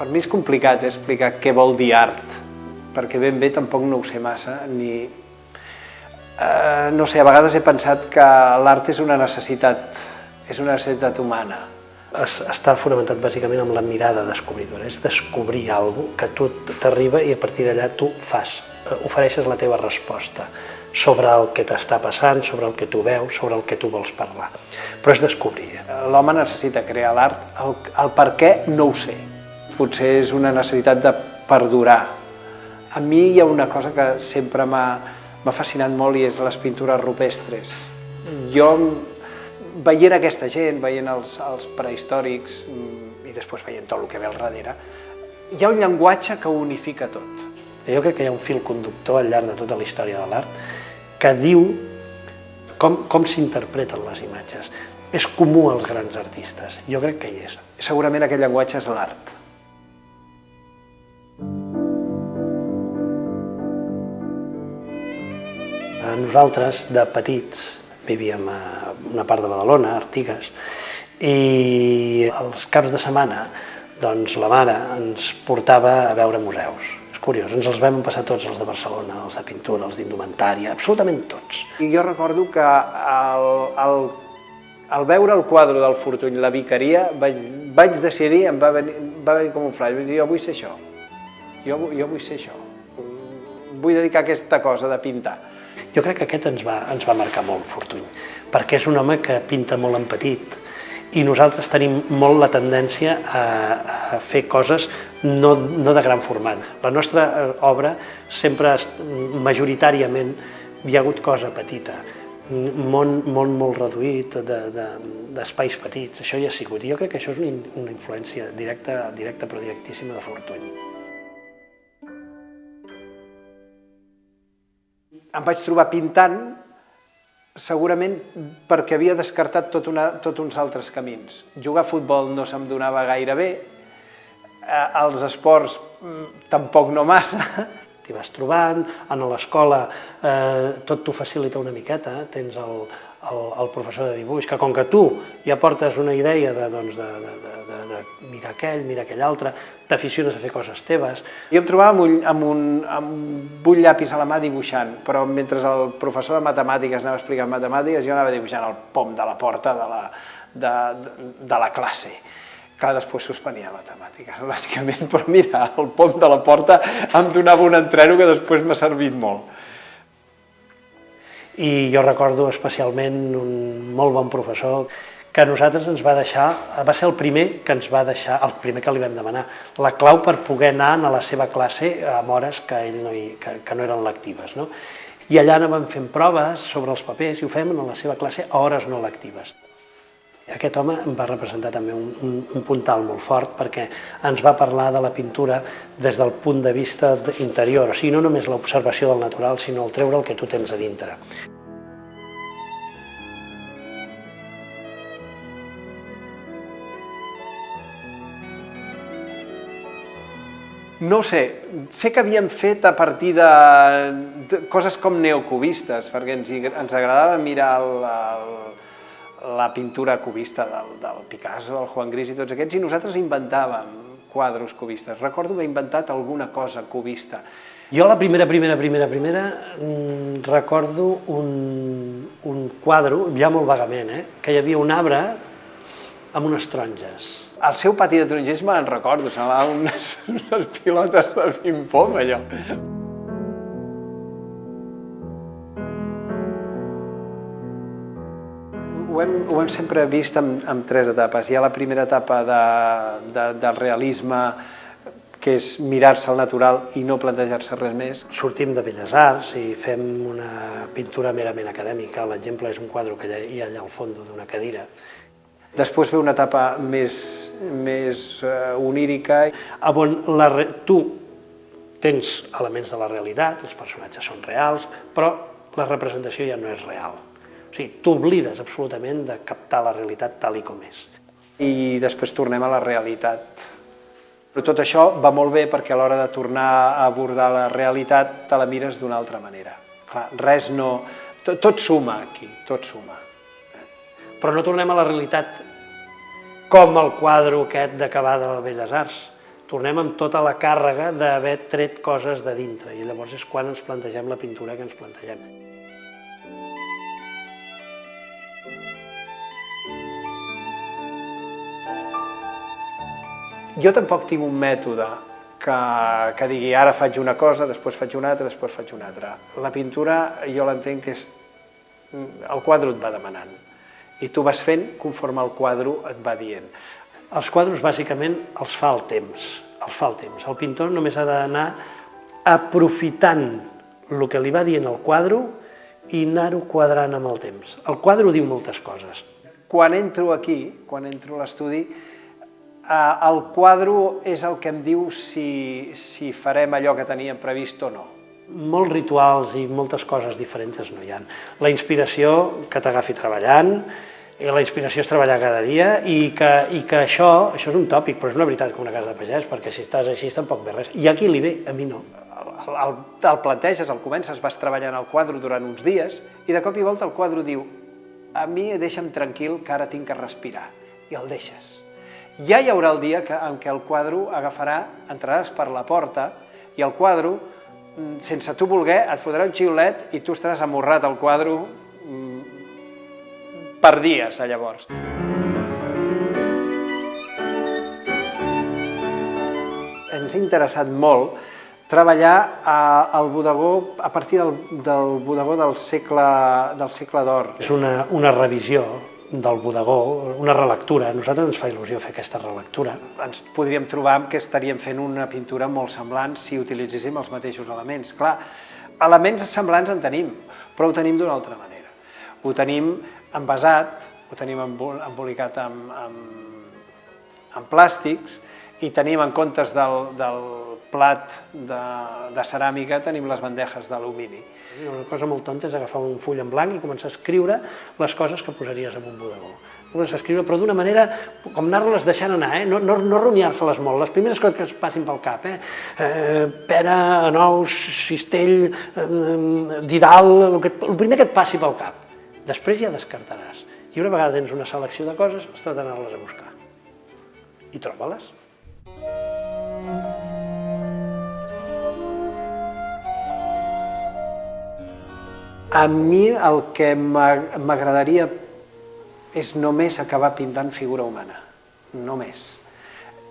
Per mi és complicat explicar què vol dir art, perquè ben bé tampoc no ho sé massa, ni... No sé, a vegades he pensat que l'art és una necessitat humana. Està fonamentat bàsicament amb la mirada descobridora, és descobrir alguna cosa que a tu t'arriba i a partir d'allà tu fas, ofereixes la teva resposta sobre el que t'està passant, sobre el que tu veus, sobre el que tu vols parlar. Però és descobrir. L'home necessita crear l'art, el per què no ho sé. Potser és una necessitat de perdurar. A mi hi ha una cosa que sempre m'ha fascinat molt i és les pintures rupestres. Jo, veient aquesta gent, veient els prehistòrics i després veient tot el que ve al darrere, hi ha un llenguatge que ho unifica tot. Jo crec que hi ha un fil conductor al llarg de tota la història de l'art que diu com s'interpreten les imatges. És comú als grans artistes, jo crec que hi és. Segurament aquest llenguatge és l'art. Nosaltres, de petits, vivíem a una part de Badalona, a Artigues, i els caps de setmana doncs, la mare ens portava a veure museus. És curiós, ens els vam passar tots, els de Barcelona, els de pintura, els d'indumentària, absolutament tots. I jo recordo que al veure el quadre del Fortuny, la Vicaria, vaig decidir, em va venir com un flaix, vaig dir, jo vull ser això, jo vull ser això, vull dedicar aquesta cosa de pintar. Jo crec que aquest ens va marcar molt, Fortuny, perquè és un home que pinta molt en petit i nosaltres tenim molt la tendència a fer coses no de gran format. La nostra obra sempre, majoritàriament, hi ha hagut cosa petita, món molt reduït, d'espais petits, això hi ha sigut. I jo crec que això és una influència directa però directíssima de Fortuny. Em vaig trobar pintant, segurament perquè havia descartat tots uns altres camins. Jugar a futbol no se'm donava gaire bé, els esports tampoc no massa. T'hi vas trobant, a l'escola tot t'ho facilita una miqueta, tens el professor de dibuix, que com que tu ja portes una idea de mirar aquell altre, t'aficiones a fer coses teves. Jo em trobava amb un llapis a la mà dibuixant, però mentre el professor de matemàtiques anava explicant matemàtiques, jo anava dibuixant el pom de la porta de la classe. Clar, després suspenia matemàtiques, lògicament, però mira, el pom de la porta em donava un entreno que després m'ha servit molt. I jo recordo especialment un molt bon professor que a nosaltres ens va deixar, va ser el primer que ens va deixar, el primer que li vam demanar, la clau per poder anar a la seva classe amb hores que no eren lectives. I allà anàvem fent proves sobre els papers i ho fèiem a la seva classe a hores no lectives. Aquest home em va representar també un puntal molt fort perquè ens va parlar de la pintura des del punt de vista interior, o sigui, no només l'observació del natural, sinó el treure el que tu tens a dintre. No ho sé, sé que havíem fet a partir de coses com neocubistes, perquè ens agradava mirar la pintura cubista del Picasso, del Juan Gris i tots aquests, i nosaltres inventàvem quadros cubistes. Recordo haver inventat alguna cosa cubista. Jo la primera recordo un quadre, ja molt vagament, que hi havia un arbre amb unes taronges. Al seu pati de tarongers me'n recordo, semblaven unes pilotes de ping-pong, allò. Ho hem sempre vist en tres etapes. Hi ha la primera etapa del realisme, que és mirar-se al natural i no plantejar-se res més. Sortim de Belles Arts i fem una pintura merament acadèmica. L'exemple és un quadre que hi ha allà al fons d'una cadira. Després ve una etapa més onírica, on tu tens elements de la realitat, els personatges són reals, però la representació ja no és real. O sigui, t'oblides absolutament de captar la realitat tal com és. I després tornem a la realitat. Però tot això va molt bé perquè a l'hora de tornar a abordar la realitat te la mires d'una altra manera. Clar, res no... Tot suma aquí, tot suma. Però no tornem a la realitat com el quadre aquest d'acabar de Belles Arts, tornem amb tota la càrrega d'haver tret coses de dintre, i llavors és quan ens plantegem la pintura que ens plantegem. Jo tampoc tinc un mètode que digui ara faig una cosa, després faig una altra, després faig una altra. La pintura jo l'entenc que és... el quadre et va demanant i tu vas fent conforme el quadre et va dient. Els quadres bàsicament els fa el temps, El pintor només ha d'anar aprofitant el que li va dient el quadre i anar-ho quadrant amb el temps. El quadre diu moltes coses. Quan entro aquí, quan entro a l'estudi, el quadre és el que em diu si farem allò que teníem previst o no. Molts rituals i moltes coses diferents no hi ha. La inspiració que t'agafi treballant, la inspiració és treballar cada dia i que això és un tòpic, però és una veritat com una casa de pagès, perquè si estàs així tampoc ve res. I a qui li ve? A mi no. El planteges, el comences, vas treballant el quadre durant uns dies i de cop i volta el quadre diu a mi deixa'm tranquil que ara tinc que respirar, i el deixes. Ja hi haurà el dia en què el quadre agafarà, entraràs per la porta i el quadre, sense tu voler, et fotrà un xiulet i tu estaràs amorrat al quadre per dies, llavors. Ens ha interessat molt treballar al bodegó a partir del bodegó del segle d'or. És una revisió del bodegó, una relectura. A nosaltres ens fa il·lusió fer aquesta relectura. Ens podríem trobar que estaríem fent una pintura molt semblant si utilitzéssim els mateixos elements. Clar, elements semblants en tenim, però ho tenim d'una altra manera. Ho tenim envasat, ho tenim embolicat amb plàstics i tenim, en comptes del plat de ceràmica, tenim les bandejes d'alumini. Una cosa molt tonta és agafar un full en blanc i començar a escriure les coses que posaries en un bodegó. Començar a escriure, però d'una manera com anar-les deixant anar, no rumiar-se-les molt. Les primeres coses que es passin pel cap, pera, nous, cistell, didal, el primer que et passi pel cap. Després ja descartaràs. I una vegada tens una selecció de coses, has d'anar-les a buscar. I troba-les. A mi el que m'agradaria és només acabar pintant figura humana, només.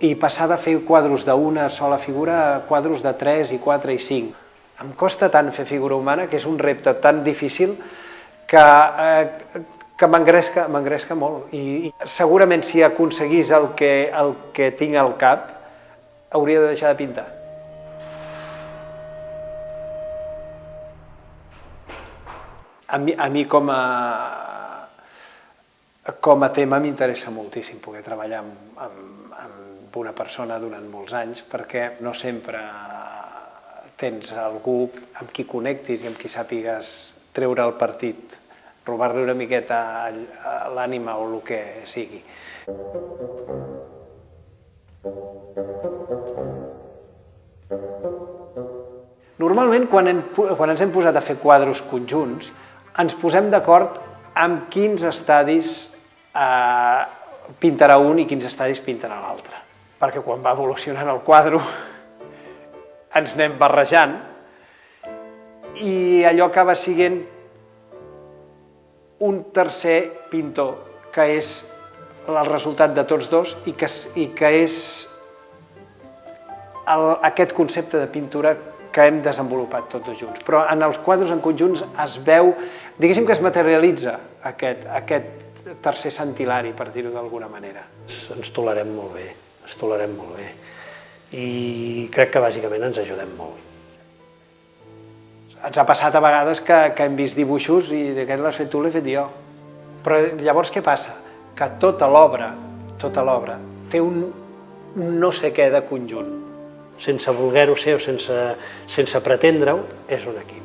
I passar de fer quadros d'una sola figura a quadros de 3, i 4 i 5. Em costa tant fer figura humana, que és un repte tan difícil, que m'engresca molt. I segurament si aconseguís el que tinc al cap, hauria de deixar de pintar. A mi com a tema m'interessa moltíssim poder treballar amb una persona durant molts anys, perquè no sempre tens algú amb qui connectis i amb qui sàpigues treure el partit, robar-li una miqueta l'ànima o el que sigui. Normalment, quan ens hem posat a fer quadres conjunts, ens posem d'acord amb quins estadis pintarà un i quins estadis pintarà l'altre. Perquè quan va evolucionant el quadre ens anem barrejant i allò acaba sent un tercer pintor, que és el resultat de tots dos i que és aquest concepte de pintura que hem desenvolupat tots dos junts. Però en els quadres en conjunts es veu, diguéssim que es materialitza aquest tercer centilari, per dir-ho d'alguna manera. Ens tolerem molt bé, i crec que bàsicament ens ajudem molt. Ens ha passat a vegades que hem vist dibuixos i d'aquest l'has fet tu, l'he fet jo. Però llavors què passa? Que tota l'obra té un no sé què de conjunt. Sense voler-ho ser o sense pretendre-ho, és un equip.